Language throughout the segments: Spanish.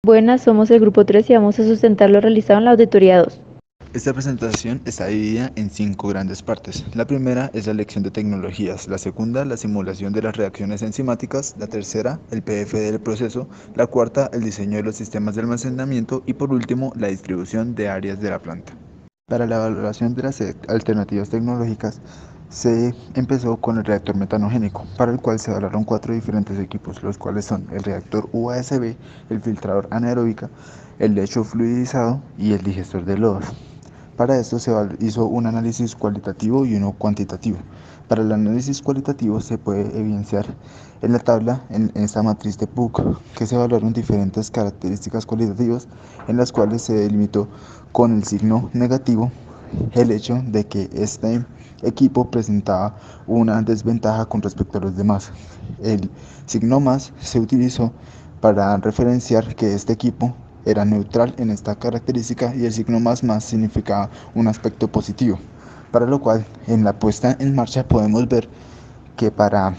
Buenas, somos el grupo 3 y vamos a sustentar lo realizado en la auditoría 2. Esta presentación está dividida en 5 grandes partes. La primera es la elección de tecnologías, la segunda la simulación de las reacciones enzimáticas, la tercera el PDF del proceso, la cuarta el diseño de los sistemas de almacenamiento y por último la distribución de áreas de la planta. Para la evaluación de las alternativas tecnológicas se empezó con el reactor metanogénico, para el cual se evaluaron 4 diferentes equipos, los cuales son el reactor UASB, el filtrador anaeróbica, el lecho fluidizado y el digestor de lodos. Para esto se hizo un análisis cualitativo y uno cuantitativo. Para el análisis cualitativo se puede evidenciar en la tabla, en esta matriz de PUC, que se evaluaron diferentes características cualitativas en las cuales se delimitó con el signo negativo el hecho de que este equipo presentaba una desventaja con respecto a los demás. El signo más se utilizó para referenciar que este equipo era neutral en esta característica y el signo más significaba un aspecto positivo, para lo cual en la puesta en marcha podemos ver que para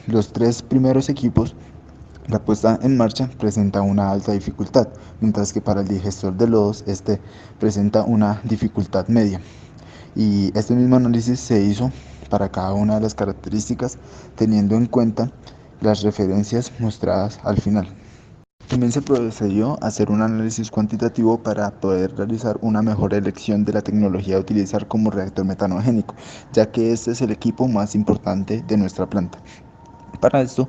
los 3 primeros equipos la puesta en marcha presenta una alta dificultad, mientras que para el digestor de lodos este presenta una dificultad media. Y este mismo análisis se hizo para cada una de las características teniendo en cuenta las referencias mostradas al final. También se procedió a hacer un análisis cuantitativo para poder realizar una mejor elección de la tecnología a utilizar como reactor metanogénico, ya que este es el equipo más importante de nuestra planta. Para esto,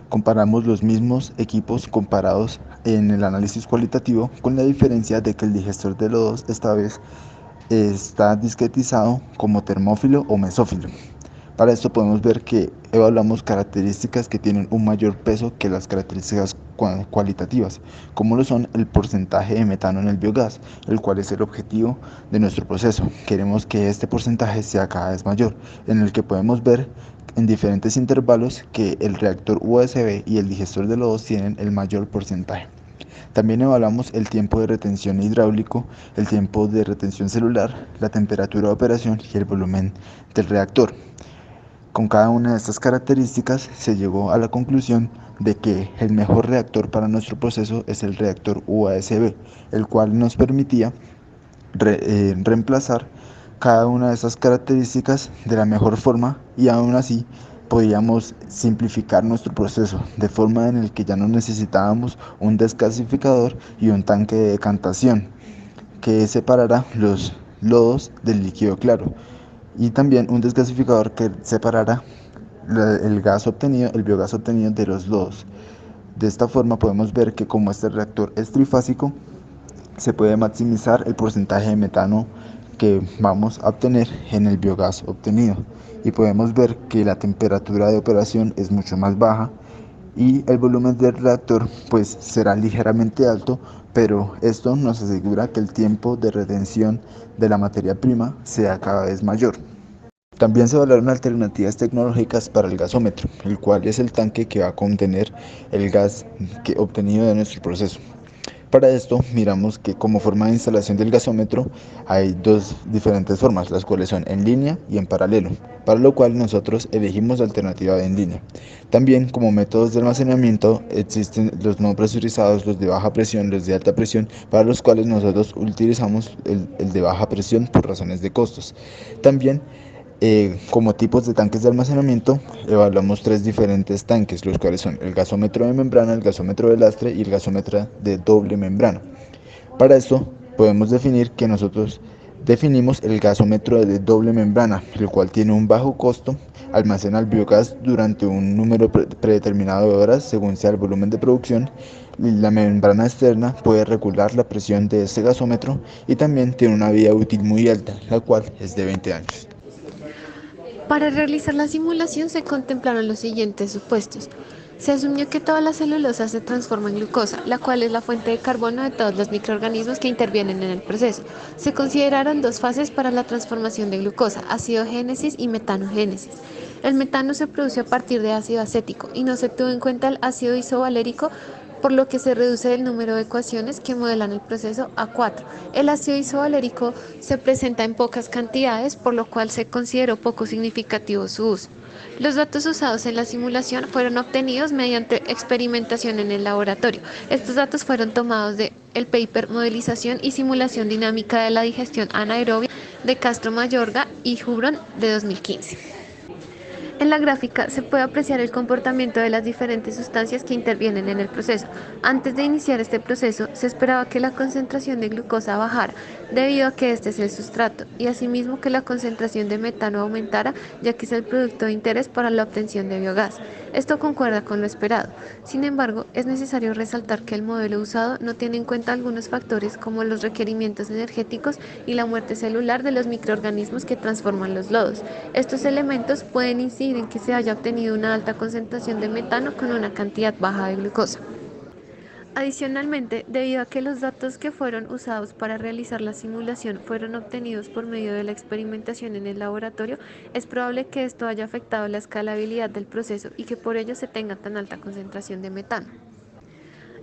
comparamos los mismos equipos comparados en el análisis cualitativo, con la diferencia de que el digestor de lodos esta vez está discretizado como termófilo o mesófilo. Para esto podemos ver que evaluamos características que tienen un mayor peso que las características cualitativas, como lo son el porcentaje de metano en el biogás, el cual es el objetivo de nuestro proceso. Queremos que este porcentaje sea cada vez mayor, en el que podemos ver en diferentes intervalos que el reactor USB y el digestor de lodos tienen el mayor porcentaje. También evaluamos el tiempo de retención hidráulico, el tiempo de retención celular, la temperatura de operación y el volumen del reactor. Con cada una de estas características se llegó a la conclusión de que el mejor reactor para nuestro proceso es el reactor UASB, el cual nos permitía reemplazar cada una de estas características de la mejor forma y aún así podíamos simplificar nuestro proceso de forma en el que ya no necesitábamos un desgasificador y un tanque de decantación que separara los lodos del líquido claro y también un desgasificador que separara el gas obtenido, el biogás obtenido de los lodos. De esta forma podemos ver que como este reactor es trifásico, se puede maximizar el porcentaje de metano que vamos a obtener en el biogás obtenido y podemos ver que la temperatura de operación es mucho más baja y el volumen del reactor pues será ligeramente alto, pero esto nos asegura que el tiempo de retención de la materia prima sea cada vez mayor. También se evaluaron alternativas tecnológicas para el gasómetro, el cual es el tanque que va a contener el gas obtenido de nuestro proceso. Para esto miramos que como forma de instalación del gasómetro hay 2 diferentes formas, las cuales son en línea y en paralelo, para lo cual nosotros elegimos la alternativa de en línea. También como métodos de almacenamiento existen los no presurizados, los de baja presión, los de alta presión, para los cuales nosotros utilizamos el de baja presión por razones de costos. También como tipos de tanques de almacenamiento, evaluamos 3 diferentes tanques, los cuales son el gasómetro de membrana, el gasómetro de lastre y el gasómetro de doble membrana. Para esto podemos definir que nosotros definimos el gasómetro de doble membrana, el cual tiene un bajo costo, almacena el biogás durante un número predeterminado de horas según sea el volumen de producción. La membrana externa puede regular la presión de este gasómetro y también tiene una vida útil muy alta, la cual es de 20 años. Para realizar la simulación se contemplaron los siguientes supuestos. Se asumió que toda la celulosa se transforma en glucosa, la cual es la fuente de carbono de todos los microorganismos que intervienen en el proceso. Se consideraron 2 fases para la transformación de glucosa, acidogénesis y metanogénesis. El metano se produce a partir de ácido acético y no se tuvo en cuenta el ácido isovalérico, por lo que se reduce el número de ecuaciones que modelan el proceso a 4. El ácido isovalérico se presenta en pocas cantidades, por lo cual se consideró poco significativo su uso. Los datos usados en la simulación fueron obtenidos mediante experimentación en el laboratorio. Estos datos fueron tomados de el paper Modelización y simulación dinámica de la digestión anaerobia de Castro Mayorga y Hubron de 2015. En la gráfica se puede apreciar el comportamiento de las diferentes sustancias que intervienen en el proceso. Antes de iniciar este proceso, se esperaba que la concentración de glucosa bajara, debido a que este es el sustrato, y asimismo que la concentración de metano aumentara, ya que es el producto de interés para la obtención de biogás. Esto concuerda con lo esperado. Sin embargo, es necesario resaltar que el modelo usado no tiene en cuenta algunos factores como los requerimientos energéticos y la muerte celular de los microorganismos que transforman los lodos. Estos elementos pueden incidir en que se haya obtenido una alta concentración de metano con una cantidad baja de glucosa. Adicionalmente, debido a que los datos que fueron usados para realizar la simulación fueron obtenidos por medio de la experimentación en el laboratorio, es probable que esto haya afectado la escalabilidad del proceso y que por ello se tenga tan alta concentración de metano.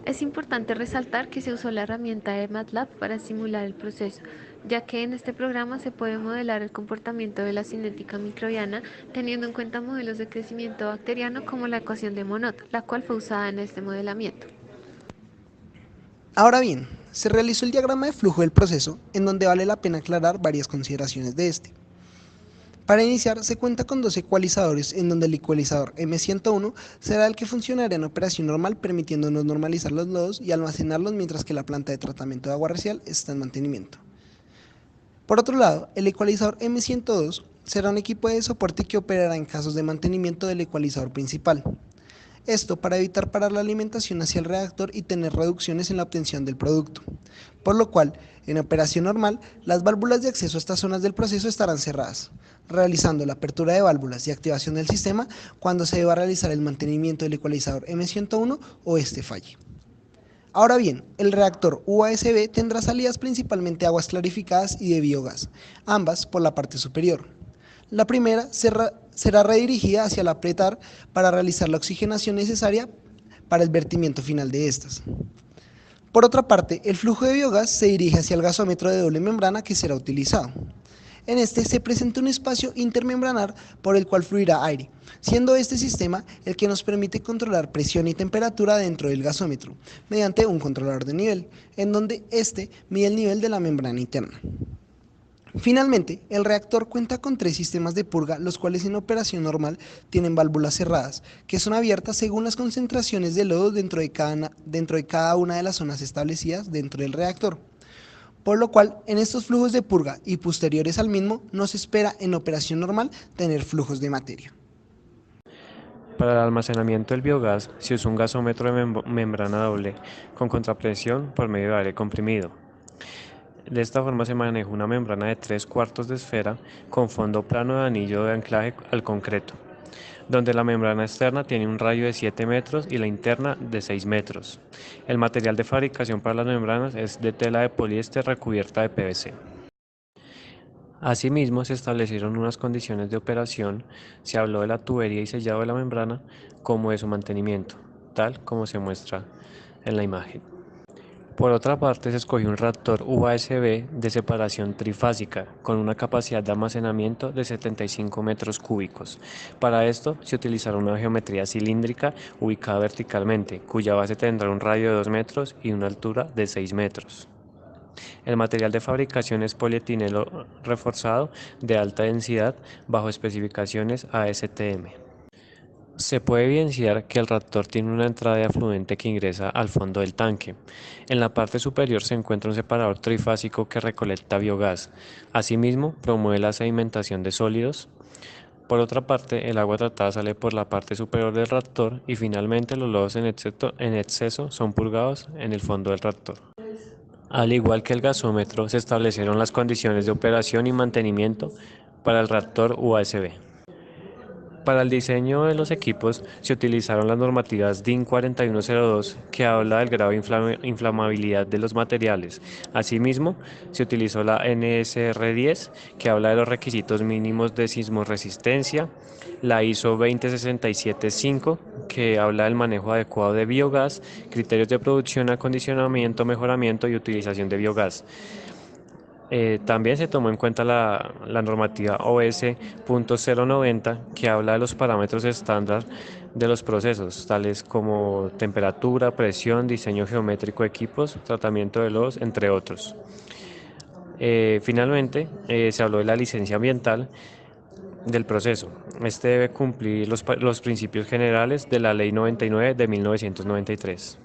Es importante resaltar que se usó la herramienta de MATLAB para simular el proceso, ya que en este programa se puede modelar el comportamiento de la cinética microbiana teniendo en cuenta modelos de crecimiento bacteriano como la ecuación de Monod, la cual fue usada en este modelamiento. Ahora bien, se realizó el diagrama de flujo del proceso, en donde vale la pena aclarar varias consideraciones de este. Para iniciar, se cuenta con dos ecualizadores, en donde el ecualizador M101 será el que funcionará en operación normal, permitiéndonos normalizar los lodos y almacenarlos mientras que la planta de tratamiento de agua residual está en mantenimiento. Por otro lado, el ecualizador M102 será un equipo de soporte que operará en casos de mantenimiento del ecualizador principal. Esto para evitar parar la alimentación hacia el reactor y tener reducciones en la obtención del producto, por lo cual, en operación normal, las válvulas de acceso a estas zonas del proceso estarán cerradas, realizando la apertura de válvulas y activación del sistema cuando se deba realizar el mantenimiento del ecualizador M101 o este falle. Ahora bien, el reactor UASB tendrá salidas principalmente aguas clarificadas y de biogás, ambas por la parte superior. La primera será redirigida hacia el apretar para realizar la oxigenación necesaria para el vertimiento final de estas. Por otra parte, el flujo de biogás se dirige hacia el gasómetro de doble membrana que será utilizado. En este se presenta un espacio intermembranar por el cual fluirá aire, siendo este sistema el que nos permite controlar presión y temperatura dentro del gasómetro, mediante un controlador de nivel, en donde este mide el nivel de la membrana interna. Finalmente, el reactor cuenta con 3 sistemas de purga, los cuales en operación normal tienen válvulas cerradas, que son abiertas según las concentraciones de lodo dentro de cada una de las zonas establecidas dentro del reactor. Por lo cual, en estos flujos de purga y posteriores al mismo, no se espera en operación normal tener flujos de materia. Para el almacenamiento del biogás se usa un gasómetro de membrana doble con contrapresión por medio de aire comprimido. De esta forma se maneja una membrana de 3/4 de esfera con fondo plano de anillo de anclaje al concreto, donde la membrana externa tiene un radio de 7 metros y la interna de 6 metros. El material de fabricación para las membranas es de tela de poliéster recubierta de PVC. Asimismo, se establecieron unas condiciones de operación, se habló de la tubería y sellado de la membrana como de su mantenimiento, tal como se muestra en la imagen. Por otra parte, se escogió un reactor UASB de separación trifásica con una capacidad de almacenamiento de 75 metros cúbicos. Para esto, se utilizará una geometría cilíndrica ubicada verticalmente, cuya base tendrá un radio de 2 metros y una altura de 6 metros. El material de fabricación es polietileno reforzado de alta densidad bajo especificaciones ASTM. Se puede evidenciar que el reactor tiene una entrada de afluente que ingresa al fondo del tanque. En la parte superior se encuentra un separador trifásico que recolecta biogás. Asimismo, promueve la sedimentación de sólidos. Por otra parte, el agua tratada sale por la parte superior del reactor y finalmente los lodos en exceso son purgados en el fondo del reactor. Al igual que el gasómetro, se establecieron las condiciones de operación y mantenimiento para el reactor UASB. Para el diseño de los equipos se utilizaron las normativas DIN 4102 que habla del grado de inflamabilidad de los materiales. Asimismo, se utilizó la NSR 10 que habla de los requisitos mínimos de sismorresistencia, la ISO 20675 que habla del manejo adecuado de biogás, criterios de producción, acondicionamiento, mejoramiento y utilización de biogás. También se tomó en cuenta la normativa OS.090 que habla de los parámetros estándar de los procesos, tales como temperatura, presión, diseño geométrico de equipos, tratamiento de lodos, entre otros. Finalmente, se habló de la licencia ambiental del proceso. Este debe cumplir los principios generales de la Ley 99 de 1993.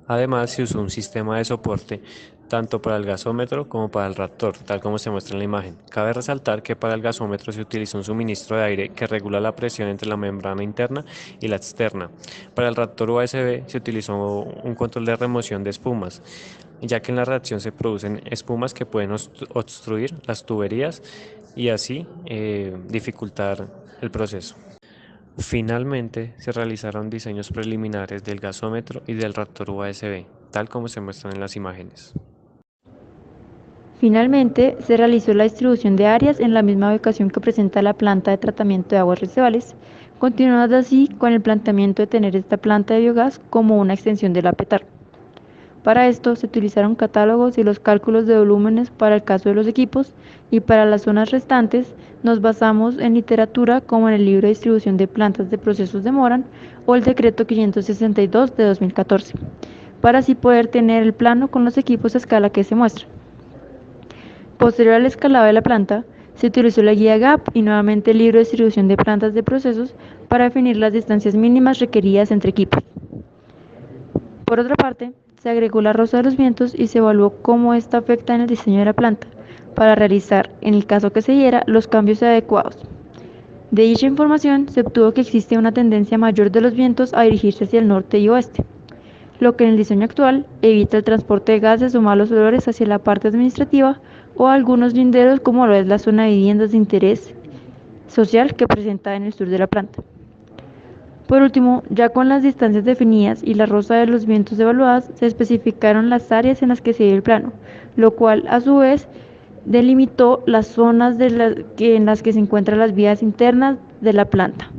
Además, se usó un sistema de soporte tanto para el gasómetro como para el reactor, tal como se muestra en la imagen. Cabe resaltar que para el gasómetro se utilizó un suministro de aire que regula la presión entre la membrana interna y la externa. Para el reactor USB se utilizó un control de remoción de espumas, ya que en la reacción se producen espumas que pueden obstruir las tuberías y así dificultar el proceso. Finalmente, se realizaron diseños preliminares del gasómetro y del reactor USB, tal como se muestran en las imágenes. Finalmente, se realizó la distribución de áreas en la misma ubicación que presenta la planta de tratamiento de aguas residuales, continuando así con el planteamiento de tener esta planta de biogás como una extensión de la PETAR. Para esto se utilizaron catálogos y los cálculos de volúmenes para el caso de los equipos, y para las zonas restantes nos basamos en literatura como en el libro de distribución de plantas de procesos de Moran o el decreto 562 de 2014, para así poder tener el plano con los equipos a escala que se muestra. Posterior al escalado de la planta, se utilizó la guía GAP y nuevamente el libro de distribución de plantas de procesos para definir las distancias mínimas requeridas entre equipos. Por otra parte, se agregó la rosa de los vientos y se evaluó cómo esta afecta en el diseño de la planta, para realizar, en el caso que se diera, los cambios adecuados. De dicha información se obtuvo que existe una tendencia mayor de los vientos a dirigirse hacia el norte y oeste, lo que en el diseño actual evita el transporte de gases o malos olores hacia la parte administrativa o algunos linderos como lo es la zona de viviendas de interés social que presenta en el sur de la planta. Por último, ya con las distancias definidas y la rosa de los vientos evaluadas, se especificaron las áreas en las que se dio el plano, lo cual a su vez delimitó las zonas en las que se encuentran las vías internas de la planta.